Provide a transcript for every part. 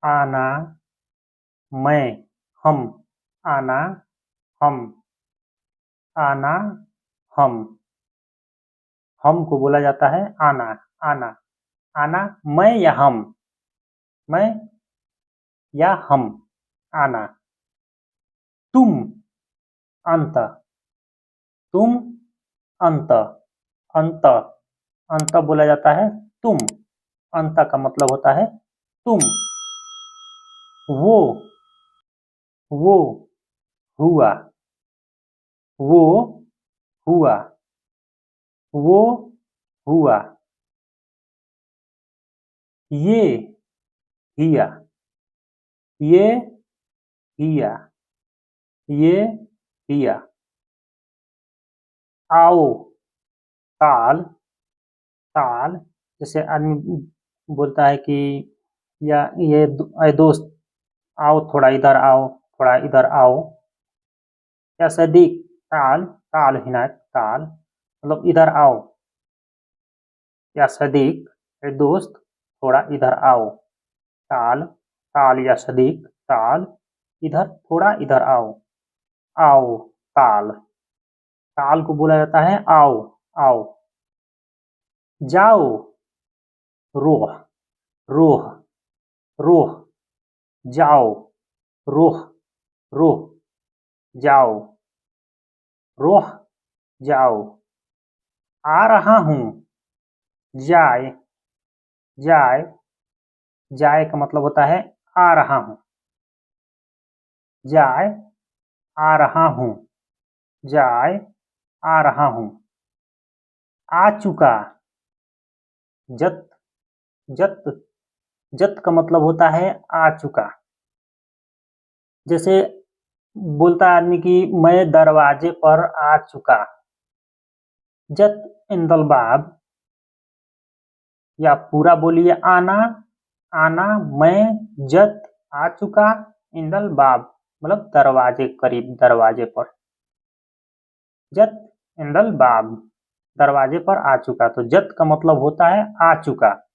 आना, मैं, हम, आना, हम, आना, हम को बोला जाता है आना, आना, आना, मैं या हम, मैं या हम, आना। तुम, अंत, तुम, अंत, अंत, अंत बोला जाता है तुम, अंत का मतलब होता है तुम। वो, वो, हुआ, वो, हुआ, वो, हुआ। ये, हिया, ये, हिया, ये, हिया। आओ, ताल, ताल, जैसे आदमी बोलता है कि या ये अरे दोस्त, आओ थोड़ा इधर आओ, थोड़ा इधर आओ। या सदीक, ताल, ताल हिना, ताल मतलब इधर आओ। या सदीक, अरे दोस्त थोड़ा इधर आओ। ताल, ताल या सदीक, ताल, इधर थोड़ा इधर आओ। आओ, ताल, ताल को बोला जाता है आओ, आओ। जाओ, रोह, रोह, रोह, जाओ, रोह, रोह, जाओ, रोह, जाओ। आ रहा हूँ, जाए, जाए, जाए का मतलब होता है आ रहा हूँ। जाए, आ रहा हूँ, जाए, आ रहा हूँ। आ चुका, जत, जत, जत का मतलब होता है आ चुका। जैसे बोलता है आदमी कि मैं दरवाजे पर आ चुका। जत इंदल बाब, या पूरा बोलिए आना, आना, मैं जत आ चुका, इंदल बाब मतलब दरवाजे करीब, दरवाजे पर। जत इंदल बाब, दरवाजे पर आ चुका। तो जत का मतलब होता है आ चुका,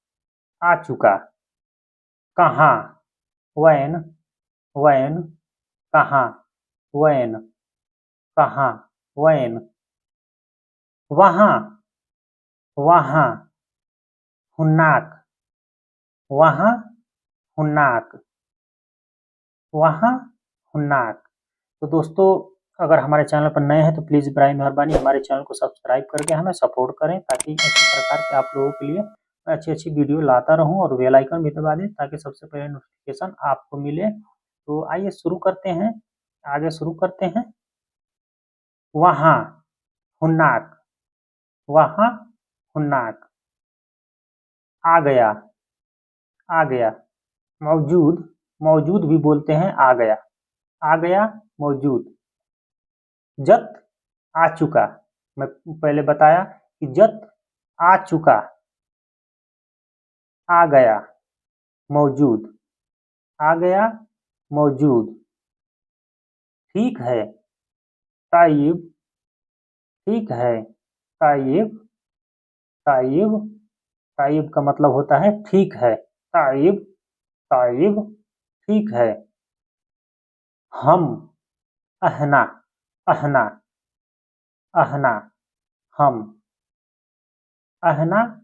आ चुका। कहाँ, वैन, वैन, कहाँ, वैन, कहाँ, वैन। वहाँ, वहाँ, हुन्नाक, वहाँ, हुन्नाक, वहाँ, हुन्नाक। तो दोस्तों, अगर हमारे चैनल पर नए हैं तो प्लीज़ बराए मेहरबानी हमारे चैनल को सब्सक्राइब करके हमें सपोर्ट करें, ताकि इसी प्रकार के आप लोगों के लिए मैं अच्छी-अच्छी वीडियो लाता रहूं, और बेल आइकन भी दबा दें ताकि सबसे पहले नोटिफिकेशन आपको मिले। तो आइए शुरू करते हैं, आगे शुरू करते हैं। वहाँ, हुन्नाक, वहाँ, हुन्नाक। आ गया, आ गया। मौजूद, मौजूद भी बोलते हैं आ गया, आ गया, मौजूद। जत, आ चुका, मैं पहले बताया कि जत आ चुका, आ गया, मौजूद, आ गया, मौजूद। ठीक है, ताइब, ठीक है, ताइब, ताइब, ताइब का मतलब होता है ठीक है, ताइब, ताइब, ठीक है। हम, अहना, अहना, अहना, हम, अहना,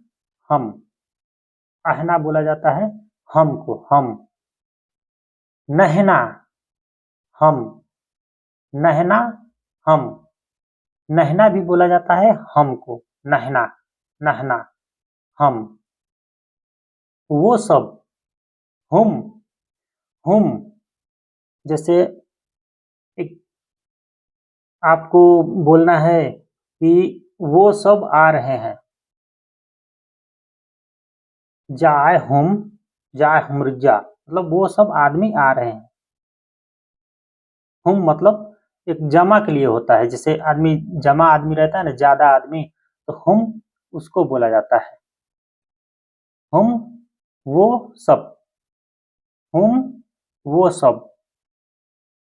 हम, अहना बोला जाता है हम को, हम। नहना, हम, नहना, हम, नहना भी बोला जाता है हम को, नहना, नहना, हम। वो सब, हुम, हुम, जैसे एक आपको बोलना है कि वो सब आ रहे हैं। जाए हुम, जाए हुमरिजा मतलब वो सब आदमी आ रहे हैं। हुम मतलब एक जमा के लिए होता है, जैसे आदमी जमा आदमी रहता है ना, ज्यादा आदमी, तो हुम उसको बोला जाता है। हुम, वो सब, हुम, वो सब,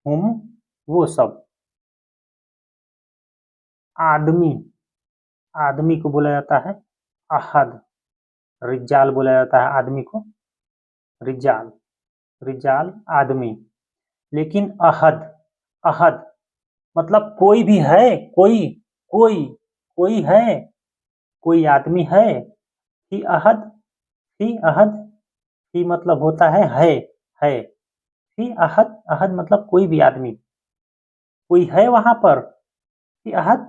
हुम, वो सब। आदमी, आदमी को बोला जाता है अहद। रिजाल बोला जाता है आदमी को, रिजाल। रिजाल आदमी। लेकिन अहद, अहद मतलब कोई भी है, कोई, कोई, कोई है, कोई आदमी है। ही अहद, ही अहद, ही मतलब होता है। ही अहद, अहद मतलब कोई भी आदमी, कोई है वहां पर। ही अहद,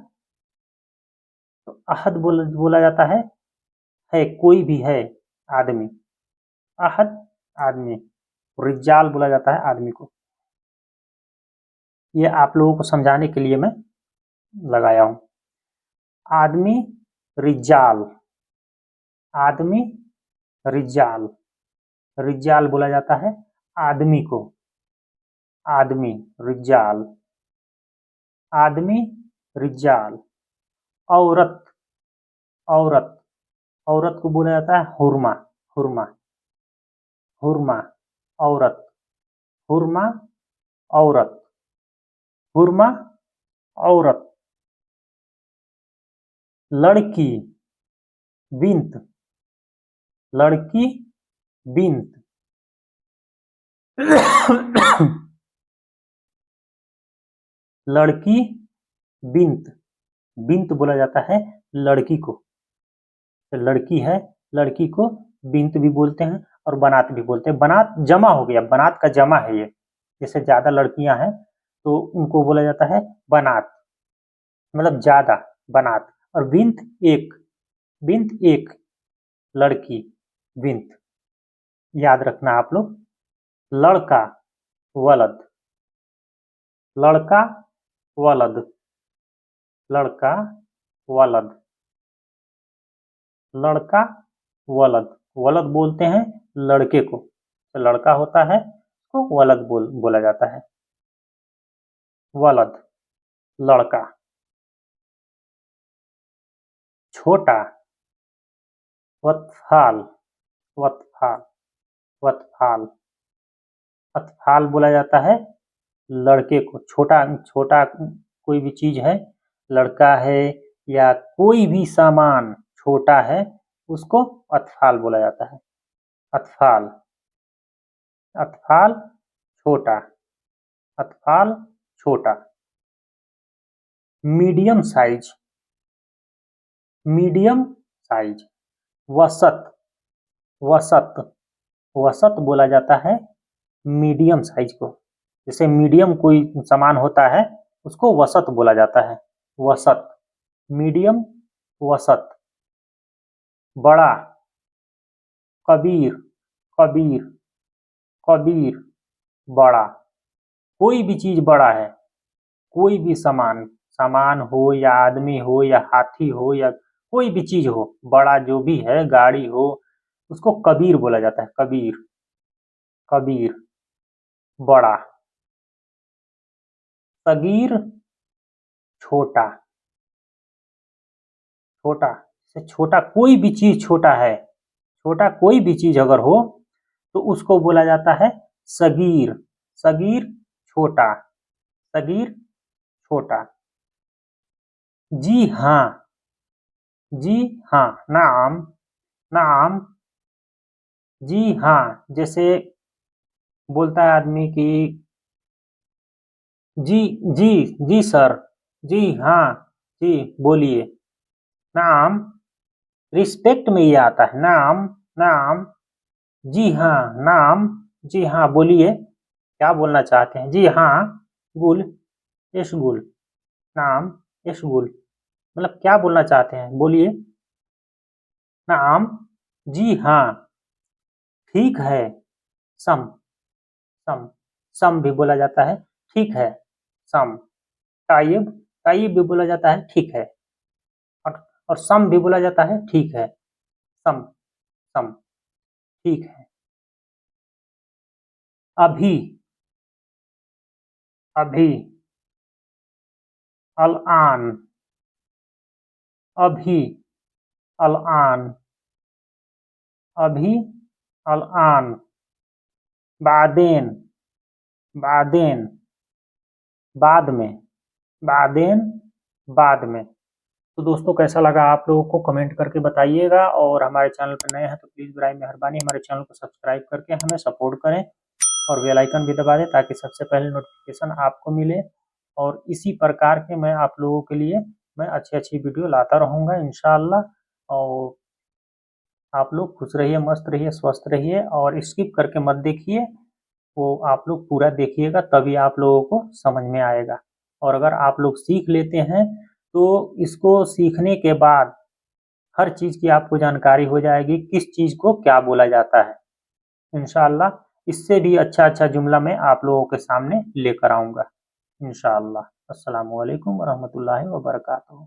तो अहद बोला जाता है कोई भी है आदमी। अहद आदमी, रिजाल बोला जाता है आदमी को। ये आप लोगों को समझाने के लिए मैं लगाया हूं। आदमी रिजाल, आदमी रिजाल, रिजाल बोला जाता है आदमी को। आदमी रिजाल, आदमी रिजाल। औरत, औरत, औरत को बोला जाता है हुरमा, हुरमा, हुरमा, औरत, हुरमा, औरत, हुरमा, औरत। लड़की, बिंत, लड़की, बिंत। लड़की, बिंत, बिंत बोला जाता है लड़की को। तो लड़की है, लड़की को बिंत भी बोलते हैं और बनात भी बोलते हैं। बनात जमा हो गया, बनात का जमा है ये। जैसे ज्यादा लड़कियां हैं तो उनको बोला जाता है बनात, मतलब ज्यादा, बनात। और बिंत एक, बिंत एक, लड़की, बिंत। याद रखना आप लोग। लड़का, वलद, लड़का, वलद, लड़का, वलद, लड़का, वलद। वलद बोलते हैं लड़के को, तो लड़का होता है तो वलद बोला जाता है। वलद, लड़का। छोटा, वत्फाल, वत्फाल, वत्फाल, अतफाल बोला जाता है लड़के को। छोटा, छोटा कोई भी चीज है, लड़का है या कोई भी सामान छोटा है, उसको अतफाल बोला जाता है। अतफाल, अतफाल छोटा, अतफाल छोटा। Medium size, medium size. वसत, वसत, वसत बोला जाता है मीडियम साइज को। जैसे मीडियम कोई सामान होता है उसको वसत बोला जाता है। वसत, मीडियम, वसत। बड़ा, कबीर, कबीर, कबीर, बड़ा। कोई भी चीज बड़ा है, कोई भी सामान, सामान हो या आदमी हो या हाथी हो या कोई भी चीज हो, बड़ा जो भी है, गाड़ी हो, उसको कबीर बोला जाता है। कबीर, कबीर, बड़ा। सगीर, छोटा, छोटा से छोटा कोई भी चीज छोटा है, छोटा कोई भी चीज अगर हो तो उसको बोला जाता है सगीर। सगीर छोटा, सगीर छोटा। जी हाँ, जी हाँ, नाम, नाम। जी हाँ, जैसे बोलता है आदमी कि जी, जी, जी सर, जी हाँ, जी बोलिए। नाम, रिस्पेक्ट में ये आता है नाम, नाम। जी हाँ, नाम। जी हाँ बोलिए, क्या बोलना चाहते हैं? जी हाँ, गुल, यशगुल। नाम, यशगुल, मतलब क्या बोलना चाहते हैं बोलिए। नाम, जी हाँ, ठीक है। सम, सम, सम भी बोला जाता है ठीक है, सम। ताइब, ताइब भी बोला जाता है ठीक है। और सम भी बोला जाता है ठीक है। सम, सम, ठीक है। अभी, अभी, अल-आन, अभी, अल-आन, अभी, अल-आन। बादेन, बादेन, बाद में, बादेन, बाद में। तो दोस्तों कैसा लगा आप लोगों को कमेंट करके बताइएगा, और हमारे चैनल पर नए हैं तो प्लीज़ बराए मेहरबानी हमारे चैनल को सब्सक्राइब करके हमें सपोर्ट करें। और बेल आइकन भी दबा दें ताकि सबसे पहले नोटिफिकेशन आपको मिले। और इसी प्रकार के मैं आप लोगों के लिए मैं अच्छी वीडियो लाता रहूँगा इंशाअल्लाह। और आप लोग खुश रहिए, मस्त रहिए, स्वस्थ रहिए और स्किप करके मत देखिए। वो आप लोग पूरा देखिएगा तभी आप लोगों को समझ में आएगा। और अगर आप लोग सीख लेते हैं तो इसको सीखने के बाद हर चीज़ की आपको जानकारी हो जाएगी, किस चीज़ को क्या बोला जाता है। इंशाअल्लाह इससे भी अच्छा जुमला मैं आप लोगों के सामने लेकर आऊँगा इंशाअल्लाह। अस्सलामु अलैकुम वरहमतुल्लाहि वबरकातुहू।